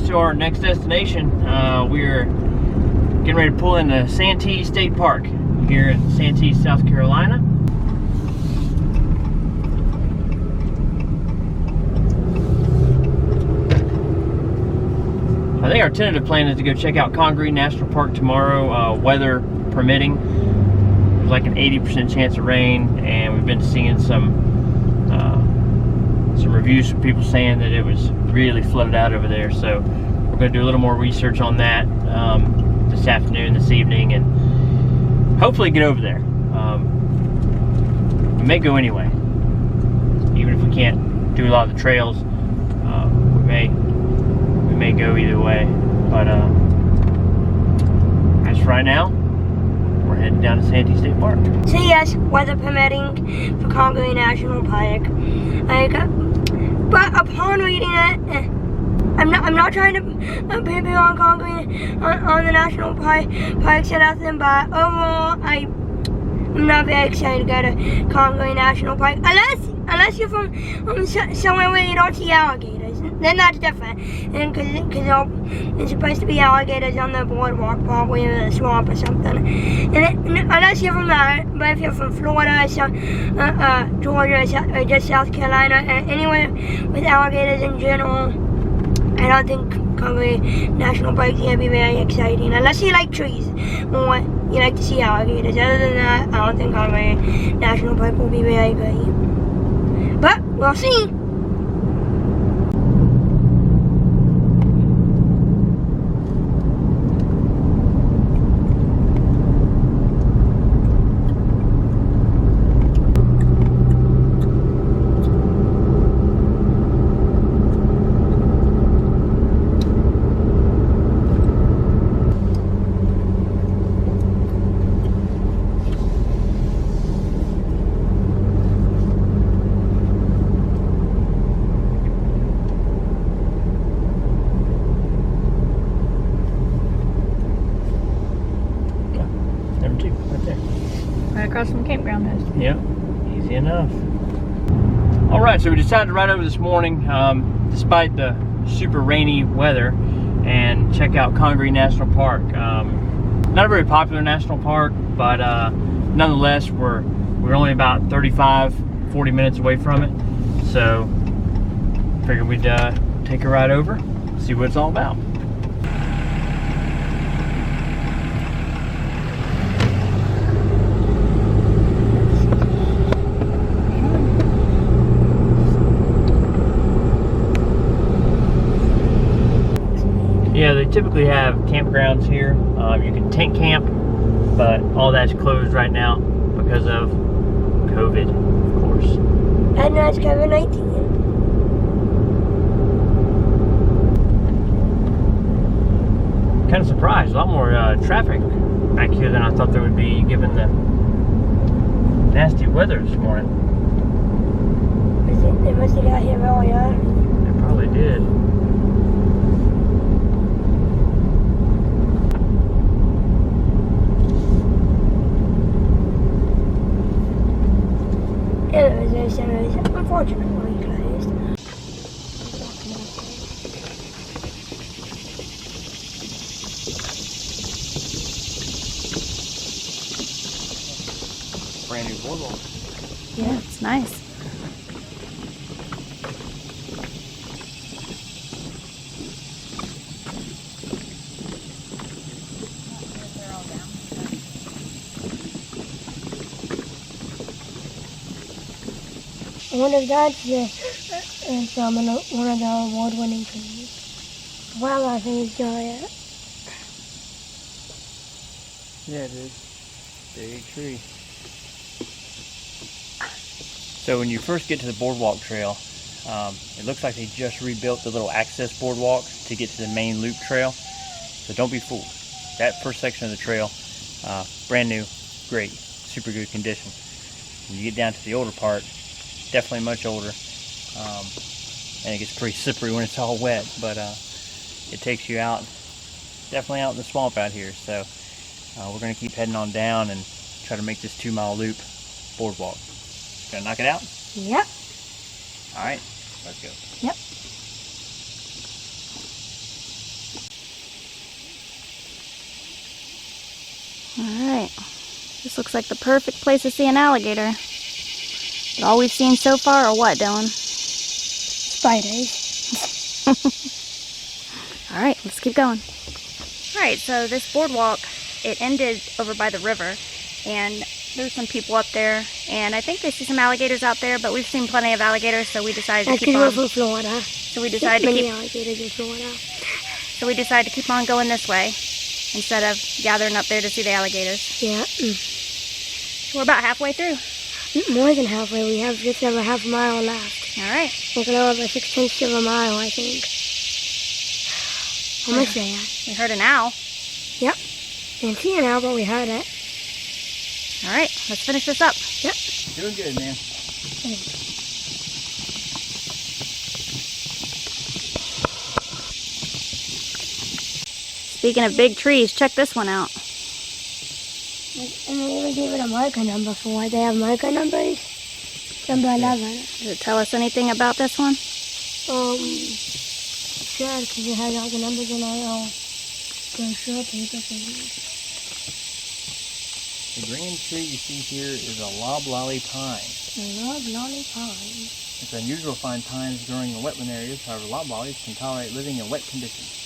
close to our next destination. We're getting ready to pull into Santee State Park here in Santee, South Carolina. I think our tentative plan is to go check out Congaree National Park tomorrow, weather permitting. There's like an 80% chance of rain, and we've been seeing some reviews from people saying that it was really flooded out over there. So we're going to do a little more research on that this afternoon, this evening, and hopefully get over there. We may go anyway, even if we can't do a lot of the trails. We may go either way, but as for right now, we're heading down to Santee State Park. So yes, weather permitting for Congaree National Park. But upon reading it, I'm not trying to poo on Congaree on the national parks or nothing. But overall, I'm not very excited to go to Congaree National Park unless you're from somewhere where you don't see alligators. Then that's different, and because there's supposed to be alligators on the boardwalk, probably in the swamp or something. And unless you're from that, but if you're from Florida, or Georgia, or just South Carolina, anywhere with alligators in general, I don't think Congaree National Park is gonna be very exciting, unless you like trees or you like to see alligators. Other than that, I don't think Congaree National Park will be very great. But we'll see. Across from the campground host. Yep, easy enough. All right, so we decided to ride over this morning, despite the super rainy weather, and check out Congaree National Park. Not a very popular national park, but nonetheless, we're only about 35-40 minutes away from it. So figured we'd take a ride over, see what it's all about. Yeah, they typically have campgrounds here. You can tent camp, but all that's closed right now because of COVID, of course. And that's COVID-19. Kind of surprised. A lot more traffic back here than I thought there would be, given the nasty weather this morning. They must have got here earlier. They probably did. It was unfortunately closed. Brand new boardwalk. Yeah, it's nice. I wonder if that's from one of the award-winning trees. Wow, I think it's giant. Yeah, it is. Big tree. So when you first get to the boardwalk trail, it looks like they just rebuilt the little access boardwalk to get to the main loop trail. So don't be fooled. That first section of the trail, brand new, great, super good condition. When you get down to the older part, definitely much older, and it gets pretty slippery when it's all wet, but it takes you out, definitely out in the swamp out here. So we're going to keep heading on down and try to make this 2-mile loop boardwalk. Gonna knock it out? Yep. All right, let's go. Yep. This looks like the perfect place to see an alligator. But all we've seen so far are what, Dylan? Spiders. All right, let's keep going. All right, so this boardwalk, it ended over by the river, and there's some people up there, and I think they see some alligators out there, but we've seen plenty of alligators, so we decided to keep on. We're from Florida. So we decided to keep. Alligators in Florida. So we decided to keep on going this way instead of gathering up there to see the alligators. Yeah. We're about halfway through. More than halfway. We have just over half a mile left. All right. We're going over 6/10 of a mile, I think. Almost there. We heard an owl. Yep. Didn't see an owl, but we heard it. All right, let's finish this up. Yep. Doing good, man. Speaking of big trees, check this one out. And they even gave it a marker number for it. They have marker numbers. Number 11. Does it tell us anything about this one? Sure, because it has all the numbers in our brochure paper thing. The green tree you see here is a loblolly pine. I love lolly pine. It's unusual to find pines growing in wetland areas. However, loblollies can tolerate living in wet conditions.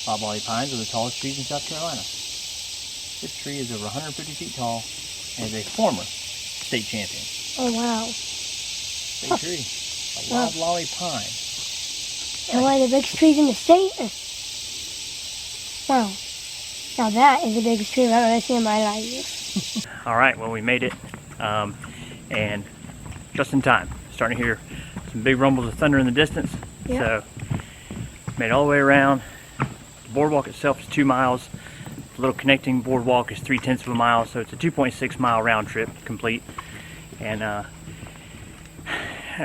Loblolly pines are the tallest trees in South Carolina. This tree is over 150 feet tall and is a former state champion. Oh, wow. Big tree. A loblolly pine. They're one of the biggest trees in the state. Wow. Now that is the biggest tree I've ever seen in my life. All right, well, we made it, and just in time. Starting to hear some big rumbles of thunder in the distance. Yep. So, made it all the way around. The boardwalk itself is 2 miles. The little connecting boardwalk is 3/10 of a mile, so it's a 2.6 mile round trip complete. And I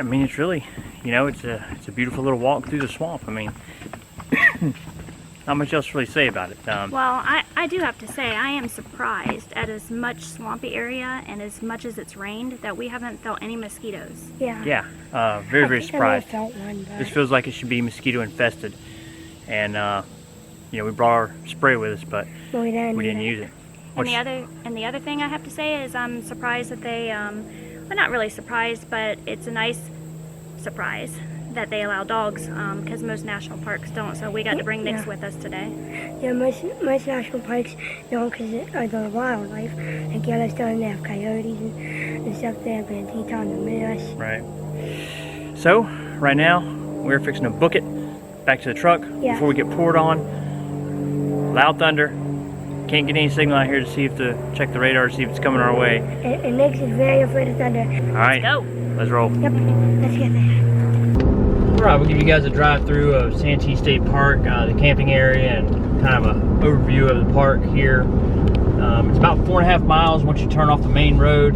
mean, it's really, you know, it's a beautiful little walk through the swamp. I mean, not much else to really say about it. Well, I do have to say, I am surprised at as much swampy area and as much as it's rained that we haven't felt any mosquitoes. Yeah. Yeah, very, very surprised. I never felt one, but... This feels like it should be mosquito infested. And, you know, we brought our spray with us, but we didn't use it. And the other thing I have to say is I'm surprised that they, well, not really surprised, but it's a nice surprise that they allow dogs, because most national parks don't, so we got to bring Nix with us today. Yeah, most national parks don't, because of the wildlife. Like Yellowstone, they have coyotes and stuff there, but in Teton and moose. Right. So, right now, we're fixing to book it back to the truck before we get poured on. Loud thunder. Can't get any signal out here to see if check the radar to see if it's coming our way. And Nix is very afraid of thunder. Alright, Let's go. Let's roll. Yep, let's get there. Alright, we'll give you guys a drive through of Santee State Park, the camping area, and kind of an overview of the park here. It's about 4.5 miles once you turn off the main road.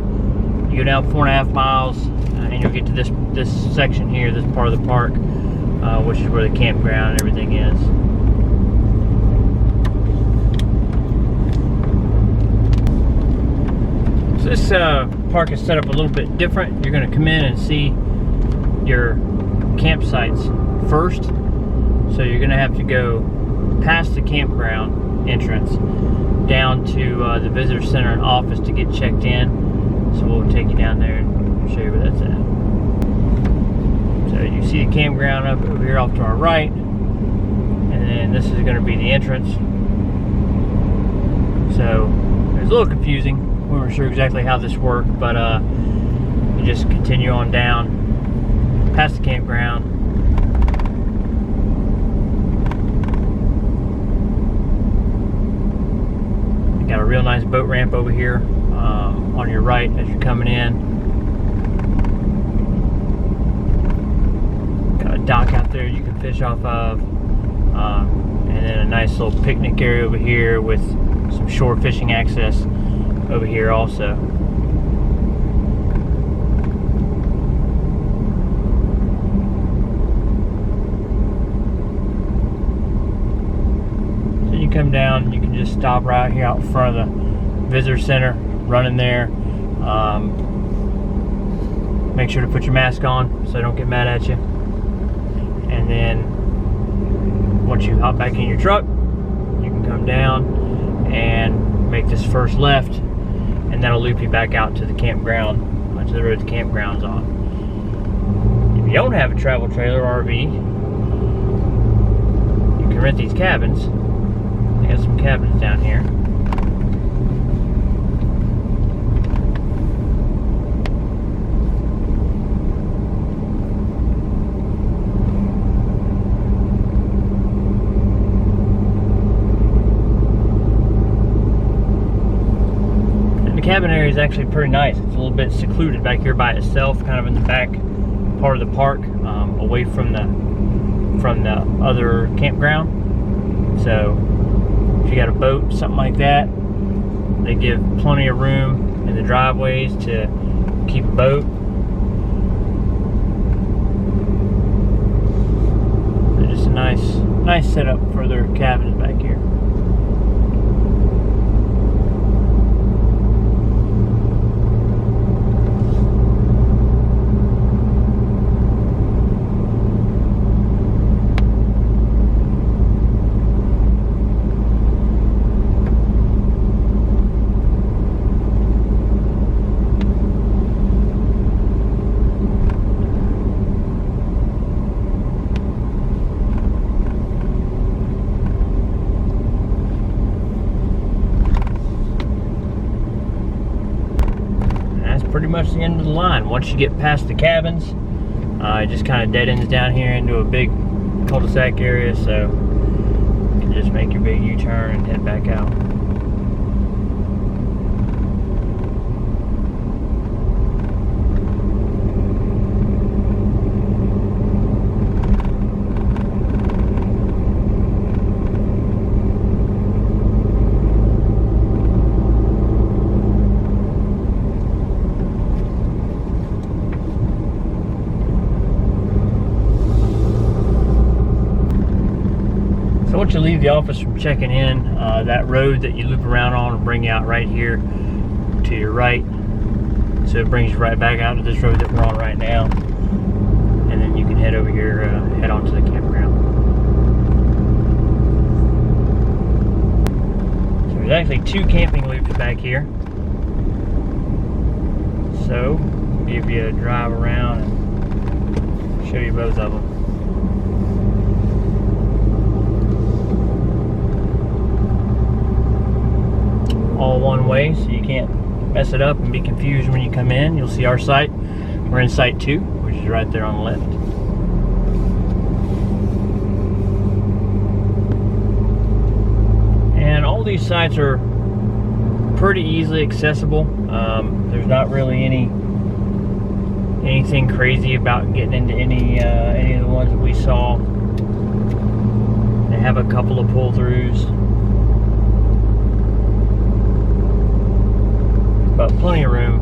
You go down 4.5 miles and you'll get to this section here, this part of the park, which is where the campground and everything is. So this park is set up a little bit different. You're going to come in and see your campsites first. So you're going to have to go past the campground entrance down to the visitor center and office to get checked in. So we'll take you down there and show you where that's at. So you see the campground up over here off to our right, and then this is going to be the entrance. So it's a little confusing. We weren't sure exactly how this worked, but you just continue on down past the campground. You got a real nice boat ramp over here on your right as you're coming in. Got a dock out there you can fish off of, and then a nice little picnic area over here with some shore fishing access over here also. So you come down, you can just stop right here out in front of the visitor center, run in there. Make sure to put your mask on so they don't get mad at you. And then once you hop back in your truck, you can come down and make this first left, and that'll loop you back out to the campground, to the road the campground's on. If you don't have a travel trailer or RV, you can rent these cabins. They got some cabins down here. The cabin area is actually pretty nice. It's a little bit secluded back here by itself, kind of in the back part of the park, away from the other campground. So if you got a boat, something like that, they give plenty of room in the driveways to keep a boat. So just a nice setup for their cabins back here. Pretty much the end of the line. Once you get past the cabins, it just kind of dead ends down here into a big cul-de-sac area, so you can just make your big U-turn and head back out. Once you leave the office from checking in, that road that you loop around on will bring you out right here to your right. So it brings you right back out to this road that we're on right now. And then you can head over here, head on to the campground. So there's actually 2 camping loops back here. So I'll give you a drive around and show you both of them. All one way, so you can't mess it up and be confused when you come in. You'll see our site. We're in site 2, which is right there on the left. And all these sites are pretty easily accessible. There's not really anything crazy about getting into any of the ones that we saw. They have a couple of pull-throughs, but plenty of room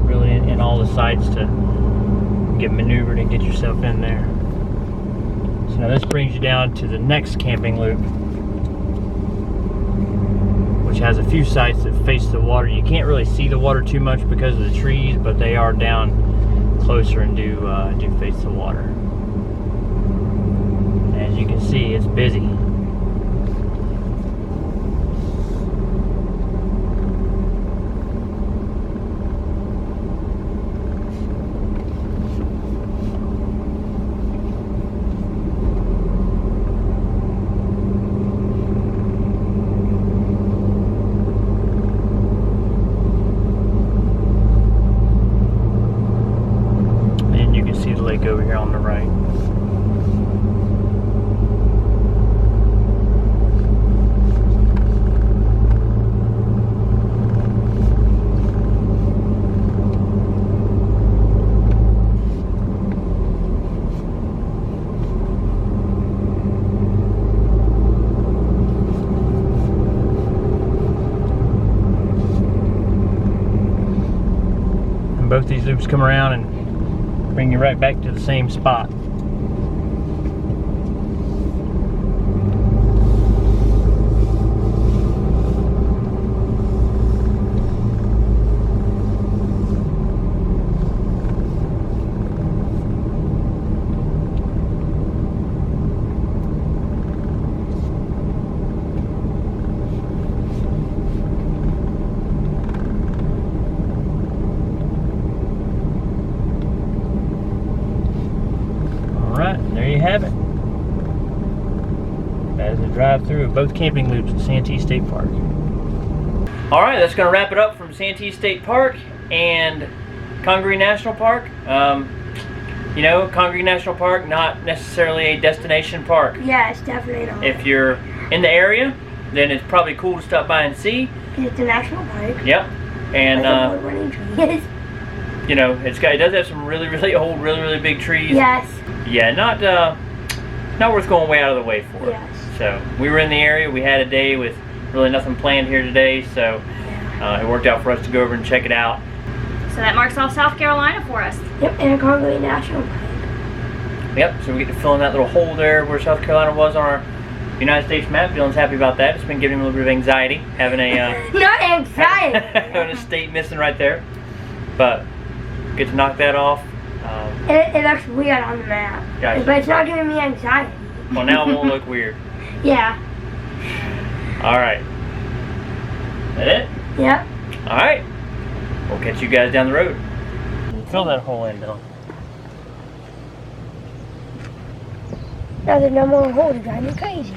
really in all the sites to get maneuvered and get yourself in there. So now this brings you down to the next camping loop, which has a few sites that face the water. You can't really see the water too much because of the trees, but they are down closer and do face the water. As you can see, it's busy. Lake over here on the right. And both these loops come around and bring you right back to the same spot. true. Both camping loops at Santee State Park. All right, that's going to wrap it up from Santee State Park and Congaree National Park. You know, Congaree National Park, not necessarily a destination park. Yes, definitely not. If you're in the area, then it's probably cool to stop by and see. It's a national park. Yep. And award-winning trees. you know, it does have some really, really old, really, really big trees. Yes. Yeah, not worth going way out of the way for. Yes. So we were in the area. We had a day with really nothing planned here today, so it worked out for us to go over and check it out. So that marks off South Carolina for us. Yep, and a Congaree National Park. Yep, so we get to fill in that little hole there where South Carolina was on our United States map. Dylan's happy about that. It's been giving him a little bit of anxiety, having a Not anxiety. having a state missing right there. But get to knock that off. It looks weird on the map, Gotcha. but it's not giving me anxiety. Well, now it won't look weird. Yeah. All right. That it? Yep. All right. We'll catch you guys down the road. Fill that hole in, Dylan. Now there's no more hole to drive me crazy.